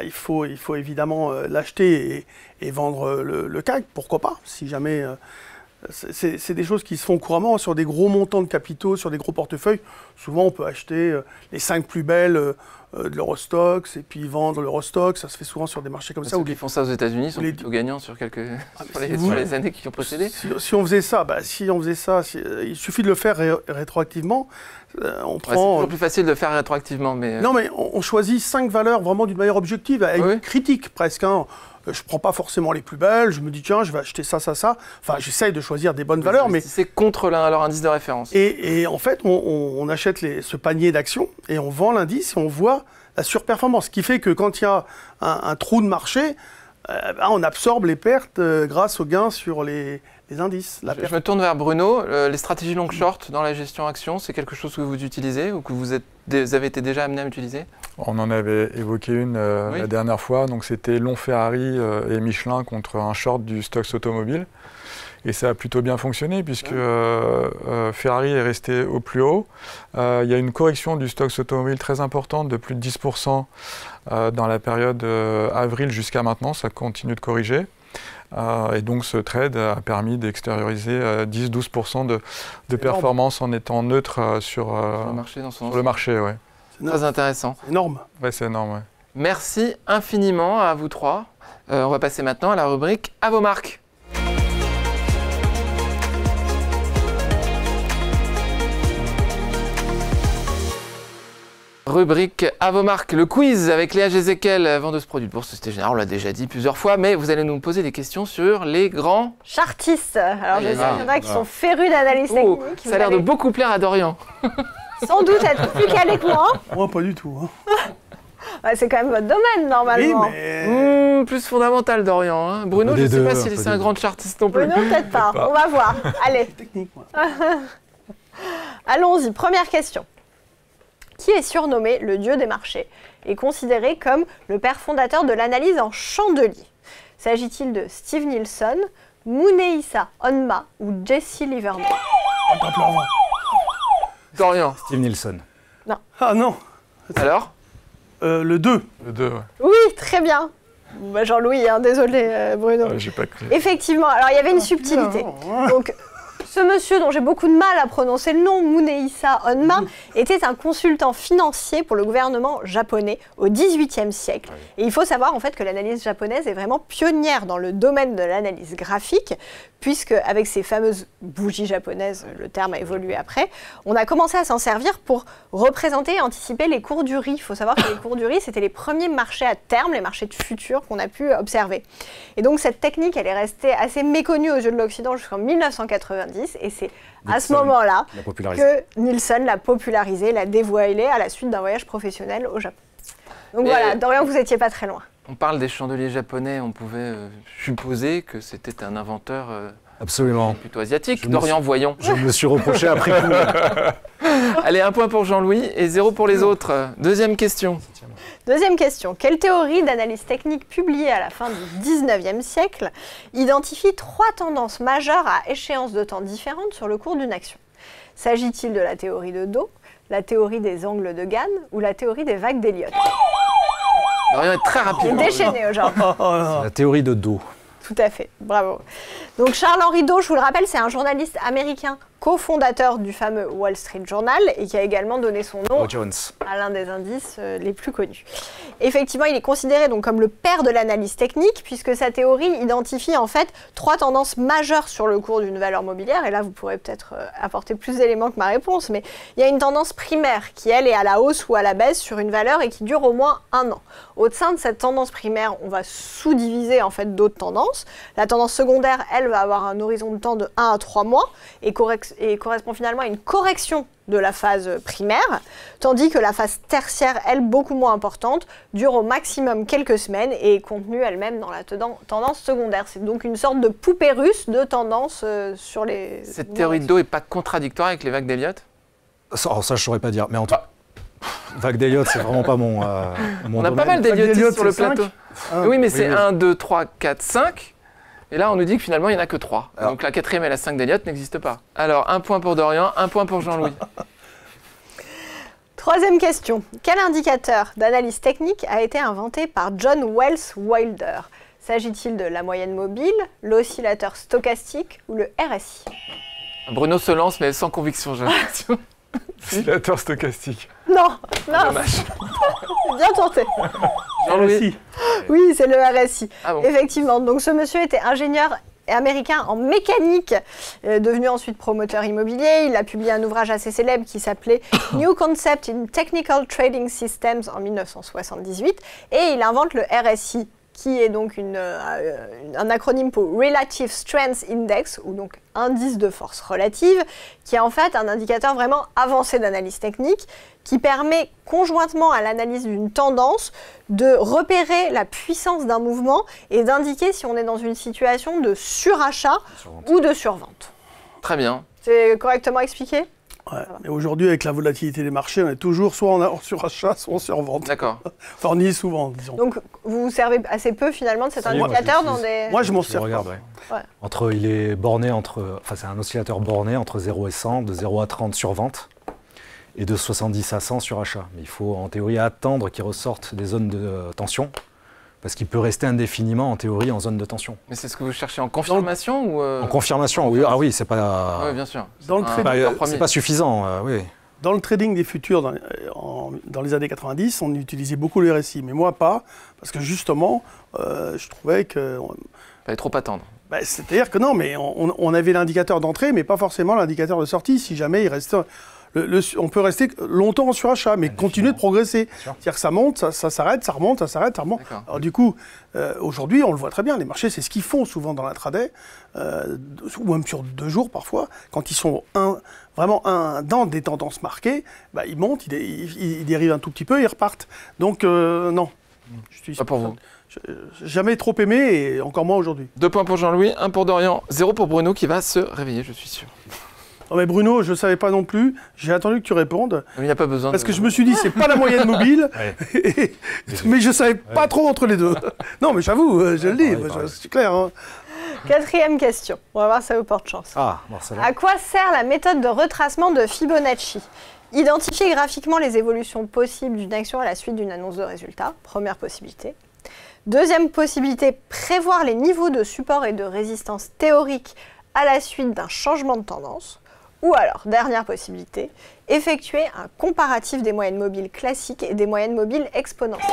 il faut évidemment l'acheter et vendre le CAC. Pourquoi pas? Si jamais... c'est des choses qui se font couramment sur des gros montants de capitaux, sur des gros portefeuilles. Souvent, on peut acheter les 5 plus belles de l'Eurostoxx et puis vendre l'Eurostoxx. Ça se fait souvent sur des marchés comme ça. Ceux qui font ça aux États-Unis sont plutôt gagnants sur les années qui ont précédé. Si on faisait ça, il suffit de le faire rétroactivement. On prend. C'est toujours plus facile de le faire rétroactivement, mais. Non, mais on choisit 5 valeurs vraiment d'une manière objective, avec critique presque. Hein. Je ne prends pas forcément les plus belles, je me dis tiens, je vais acheter ça. Enfin, j'essaye de choisir des bonnes valeurs. Mais c'est contre leur indice de référence. Et en fait, on achète ce panier d'actions et on vend l'indice et on voit la surperformance. Ce qui fait que quand il y a un trou de marché, on absorbe les pertes grâce aux gains sur les indices. Je me tourne vers Bruno. Les stratégies long-short dans la gestion action, c'est quelque chose que vous utilisez ou que vous avez été déjà amené à utiliser? On en avait évoqué une la dernière fois. Donc c'était long Ferrari et Michelin contre un short du Stoxx automobile. Et ça a plutôt bien fonctionné puisque Ferrari est resté au plus haut. Il y a une correction du Stoxx automobile très importante de plus de 10% dans la période avril jusqu'à maintenant. Ça continue de corriger. Et donc ce trade a permis d'extérioriser 10-12% de performance en étant neutre sur le marché. Ouais. Très intéressant. C'est énorme. Ouais, c'est énorme. Ouais. Merci infiniment à vous trois. On va passer maintenant à la rubrique « À vos marques ». Rubrique à vos marques, le quiz avec Léa Gézéquel, vendeuse produits de bourse Société Générale. On l'a déjà dit plusieurs fois, mais vous allez nous poser des questions sur les grands chartistes. Alors je sais qu'il y en a qui sont férus d'analyse technique. Ça a l'air de beaucoup plaire à Dorian. Sans doute être plus calé que moi. Moi, pas du tout. Hein. C'est quand même votre domaine, normalement. Oui, mais... plus fondamental, Dorian. Hein. Bruno, je ne sais pas si c'est un grand chartiste non plus. Bruno, peut-être pas. On va voir. Allez. Technique, moi. Allons-y, première question. Qui est surnommé le dieu des marchés et considéré comme le père fondateur de l'analyse en chandelier? S'agit-il de Steve Nielsen, Munehisa Onma ou Jesse Livermore? Dorian. Steve Nielsen. Non. Ah non. Alors le 2. Le 2, ouais. Oui, très bien. Jean-Louis, hein, désolé Bruno. J'ai pas cru. Effectivement, alors il y avait une subtilité. Donc, ce monsieur dont j'ai beaucoup de mal à prononcer le nom, Munehisa Onma, était un consultant financier pour le gouvernement japonais au XVIIIe siècle. Et il faut savoir en fait que l'analyse japonaise est vraiment pionnière dans le domaine de l'analyse graphique, puisque avec ces fameuses bougies japonaises, le terme a évolué après, on a commencé à s'en servir pour représenter et anticiper les cours du riz. Il faut savoir que les cours du riz, c'était les premiers marchés à terme, les marchés de futur qu'on a pu observer. Et donc cette technique, elle est restée assez méconnue aux yeux de l'Occident jusqu'en 1990, et c'est à ce moment-là que Nielsen l'a popularisé, l'a dévoilé à la suite d'un voyage professionnel au Japon. Donc voilà, Dorian, vous n'étiez pas très loin. On parle des chandeliers japonais, on pouvait supposer que c'était un inventeur absolument plutôt asiatique. Dorian, voyons. Je me suis reproché après coup. Allez, 1 point pour Jean-Louis et 0 pour les autres. Deuxième question. Deuxième question. Quelle théorie d'analyse technique publiée à la fin du 19e siècle identifie 3 tendances majeures à échéance de temps différentes sur le cours d'une action? S'agit-il de la théorie de Dow, la théorie des angles de Gann ou la théorie des vagues d'Elliott? Dorian est très rapide. Déchaîné aujourd'hui. La théorie de Dow. Tout à fait, bravo. Donc Charles-Henri Dow, je vous le rappelle, c'est un journaliste américain cofondateur du fameux Wall Street Journal et qui a également donné son nom à l'un des indices les plus connus. Effectivement, il est considéré donc comme le père de l'analyse technique puisque sa théorie identifie en fait 3 tendances majeures sur le cours d'une valeur mobilière. Et là, vous pourrez peut-être apporter plus d'éléments que ma réponse, mais il y a une tendance primaire qui, elle, est à la hausse ou à la baisse sur une valeur et qui dure au moins 1 an. Au sein de cette tendance primaire, on va sous-diviser en fait d'autres tendances. La tendance secondaire, elle, va avoir un horizon de temps de 1 à 3 mois et correspond et correspond finalement à une correction de la phase primaire, tandis que la phase tertiaire, elle, beaucoup moins importante, dure au maximum quelques semaines et est contenue elle-même dans la tendance secondaire. C'est donc une sorte de poupée russe de tendance sur les... Cette théorie de dos n'est pas contradictoire avec les vagues d'Elliott? Ça, je ne saurais pas dire. Mais en tout cas, vague d'Elliott, c'est vraiment pas mon On a domaine. pas mal d'Elliotistes sur le c'est cinq. plateau. Ah, Oui, mais c'est oui. 1, 2, 3, 4, 5. Et là, on nous dit que finalement, il n'y en a que 3. Alors. Donc la 4e et la 5 d'Elliott n'existent pas. Alors, 1 point pour Dorian, 1 point pour Jean-Louis. Troisième question. Quel indicateur d'analyse technique a été inventé par John Wells Wilder? S'agit-il de la moyenne mobile, l'oscillateur stochastique ou le RSI? Bruno se lance, mais sans conviction, j'ai l'impression. Oscillateur stochastique. Non, non, Dommage. bien tenté. Jean-Louis. si. Oui, c'est le RSI. Ah bon. Effectivement, donc ce monsieur était ingénieur américain en mécanique, devenu ensuite promoteur immobilier. Il a publié un ouvrage assez célèbre qui s'appelait New Concept in Technical Trading Systems en 1978 et il invente le RSI, qui est donc un acronyme pour Relative Strength Index, ou donc indice de force relative, qui est en fait un indicateur vraiment avancé d'analyse technique, qui permet conjointement à l'analyse d'une tendance de repérer la puissance d'un mouvement et d'indiquer si on est dans une situation de surachat Survente. ou de survente. Très bien. C'est correctement expliqué? Ouais. Mais aujourd'hui, avec la volatilité des marchés, on est toujours soit en surachat, soit en survente. D'accord. Enfin, on y est souvent, disons. Donc vous vous servez assez peu finalement de cet Si, moi, indicateur je dans l'utilise. des... Moi, je m'en Je le sers. regarde, pas. ouais. Il est borné enfin, c'est un oscillateur borné entre 0 et 100, de 0 à 30 sur vente et de 70 à 100 sur achat. Mais il faut en théorie attendre qu'il ressorte des zones de tension, parce qu'il peut rester indéfiniment en théorie en zone de tension. Mais c'est ce que vous cherchez en confirmation ou En confirmation, oui, ah oui, c'est pas, Oui, bien sûr. Dans le Un- trading- bah, un premier. c'est pas suffisant, oui. Dans le trading des futurs, dans les années 90, on utilisait beaucoup le RSI, mais moi pas, parce que justement, je trouvais que... Fallait trop attendre. Bah, c'est-à-dire que non, mais on avait l'indicateur d'entrée, mais pas forcément l'indicateur de sortie, si jamais il restait... on peut rester longtemps en surachat, mais continuer de progresser. sûr. C'est-à-dire que ça monte, ça s'arrête, ça remonte, ça s'arrête, ça remonte. D'accord. Alors du coup, aujourd'hui, on le voit très bien, les marchés, c'est ce qu'ils font souvent dans l'intraday, ou même sur 2 jours parfois, quand ils sont vraiment dans des tendances marquées, bah, ils montent, ils dérivent un tout petit peu, ils repartent. Donc non, je suis Pas pour vous. jamais trop aimé, et encore moins aujourd'hui. 2 points pour Jean-Louis, 1 pour Dorian, 0 pour Bruno qui va se réveiller, je suis sûr. Non mais Bruno, je ne savais pas non plus, j'ai attendu que tu répondes, Mais il n'y a pas besoin parce de... que je me suis dit, c'est pas la moyenne mobile, Ouais. mais je ne savais pas trop entre les deux. Non mais j'avoue, je le dis, pareil, pareil. c'est clair. Hein. Quatrième question. On va voir si ça vous porte chance. Ah, Marcella. À quoi sert la méthode de retracement de Fibonacci? Identifier graphiquement les évolutions possibles d'une action à la suite d'une annonce de résultat. Première possibilité. Deuxième possibilité, prévoir les niveaux de support et de résistance théoriques à la suite d'un changement de tendance. Ou alors, dernière possibilité, effectuer un comparatif des moyennes mobiles classiques et des moyennes mobiles exponentielles.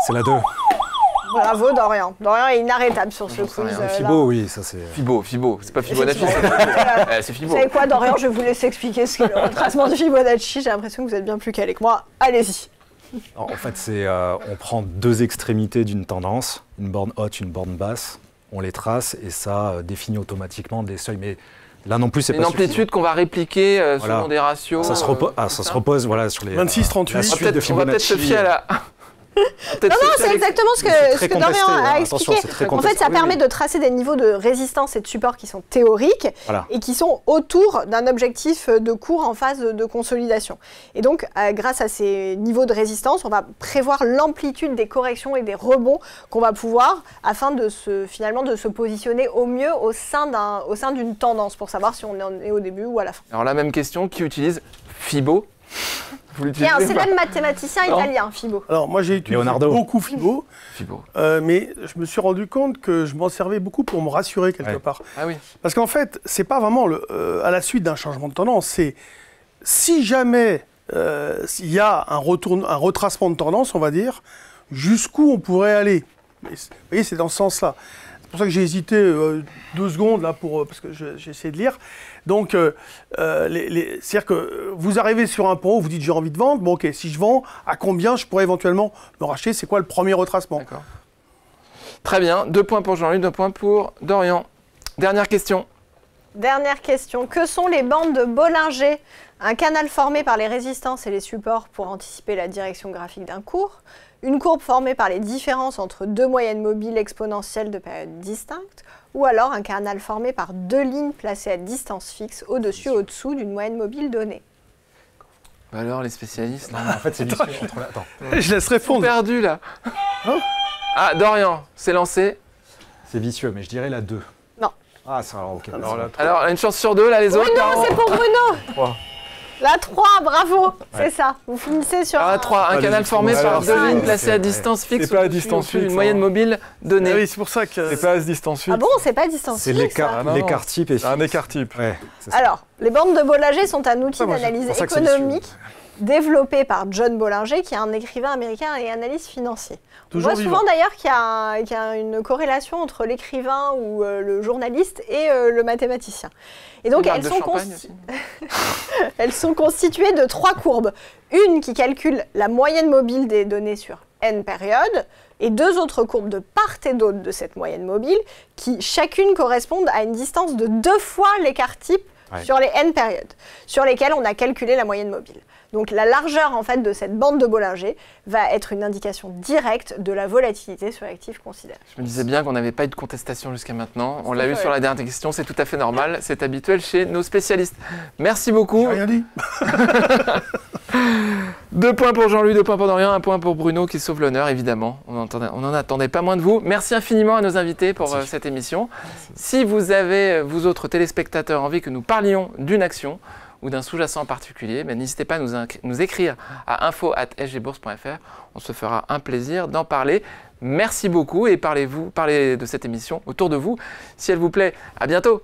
C'est la 2. Bravo Dorian. Dorian est inarrêtable sur ce J'en sais quiz. rien. là. Fibo, oui, ça c'est... Fibo, c'est pas Fibonacci, c'est Effectivement. c'est Fibo. Vous savez quoi, Dorian, je vais vous laisser expliquer ce qu'est le retracement de Fibonacci. J'ai l'impression que vous êtes bien plus calé que moi. Allez-y. En fait, on prend 2 extrémités d'une tendance, une borne haute, une borne basse, on les trace et ça définit automatiquement des seuils. Mais là non plus, c'est Une pas amplitude qu'on va répliquer Voilà. selon des ratios. suffisant. Ça se repose voilà, sur les 26, 38. la On va suite de peut-être se Fibonacci. fier à la... Non, c'est exactement ce Mais c'est que très Dorian contesté, a hein. expliqué. Attention, c'est très En fait, contesté. ça Oui, permet oui. de tracer des niveaux de résistance et de support qui sont théoriques Voilà. et qui sont autour d'un objectif de cours en phase de consolidation. Et donc, grâce à ces niveaux de résistance, on va prévoir l'amplitude des corrections et des rebonds qu'on va pouvoir afin de finalement de se positionner au mieux au sein d'une tendance pour savoir si on est au début ou à la fin. Alors la même question, qui utilise Fibo? Vous C'est l'utilisez un ou pas célèbre mathématicien Non. italien, Fibo. Alors moi j'ai utilisé Leonardo. beaucoup Fibo, Fibo. mais je me suis rendu compte que je m'en servais beaucoup pour me rassurer quelque Ouais. part. Ah oui. Parce qu'en fait, c'est pas vraiment à la suite d'un changement de tendance, c'est si jamais il y a un retracement de tendance, on va dire, jusqu'où on pourrait aller. Vous voyez, c'est dans ce sens-là. C'est pour ça que j'ai hésité 2 secondes là parce que j'ai essayé de lire. Donc, c'est-à-dire que vous arrivez sur un point où vous dites j'ai envie de vendre. Bon, ok, si je vends, à combien je pourrais éventuellement me racheter? C'est quoi le premier retracement? D'accord. Très bien, 2 points pour Jean-Louis, 2 points pour Dorian. Dernière question. Dernière question. Que sont les bandes de Bollinger? Un canal formé par les résistances et les supports pour anticiper la direction graphique d'un cours. Une courbe formée par les différences entre deux moyennes mobiles exponentielles de périodes distinctes. Ou alors un canal formé par deux lignes placées à distance fixe au-dessus ou au-dessous d'une moyenne mobile donnée. Bah alors, les spécialistes, là. En fait, c'est vicieux entre la... Attends. Je laisse répondre. Perdu, là. Ah, Dorian, c'est lancé. C'est vicieux, mais je dirais la 2. Non. Ah, ça, alors, ok. Alors, une chance sur deux, là, les autres. Oui, non, c'est pour Bruno. 3. La 3, bravo. C'est ça. Vous finissez sur Ah, 3, un canal formé par deux lignes placées à distance fixe. C'est pas à au-dessus, distance au-dessus fixe, d'une moyenne mobile donnée. Ah oui, c'est pour ça que. C'est pas à distance fixe. Ah bon, c'est pas distance C'est fixe, ça. l'écart type et Un écart type. Ouais, c'est ça. Alors, les bandes de Bollinger sont un outil moi, c'est d'analyse pour ça que c'est économique développé par John Bollinger, qui est un écrivain américain et analyste financier. On Toujours voit souvent vivant. d'ailleurs qu'il y a une corrélation entre l'écrivain ou le journaliste et le mathématicien. Et donc, Une marque de champagne aussi. elles sont constituées de 3 courbes. Une qui calcule la moyenne mobile des données sur n périodes, et 2 autres courbes de part et d'autre de cette moyenne mobile, qui chacune correspondent à une distance de 2 fois l'écart type sur les n périodes, sur lesquelles on a calculé la moyenne mobile. Donc la largeur en fait de cette bande de Bollinger va être une indication directe de la volatilité sur l'actif considéré. Je me disais bien qu'on n'avait pas eu de contestation jusqu'à maintenant. On l'a eu vrai. sur la dernière question, c'est tout à fait normal. C'est habituel chez nos spécialistes. Merci beaucoup. J'ai rien dit. 2 points pour Jean-Louis, 2 points pour Dorian, 1 point pour Bruno qui sauve l'honneur, évidemment. On n'en attendait pas moins de vous. Merci infiniment à nos invités pour cette émission. Si vous avez, vous autres téléspectateurs, envie que nous parlions d'une action ou d'un sous-jacent en particulier, n'hésitez pas à nous écrire à info@sgbourse.fr. On se fera un plaisir d'en parler. Merci beaucoup et parlez de cette émission autour de vous. Si elle vous plaît, à bientôt.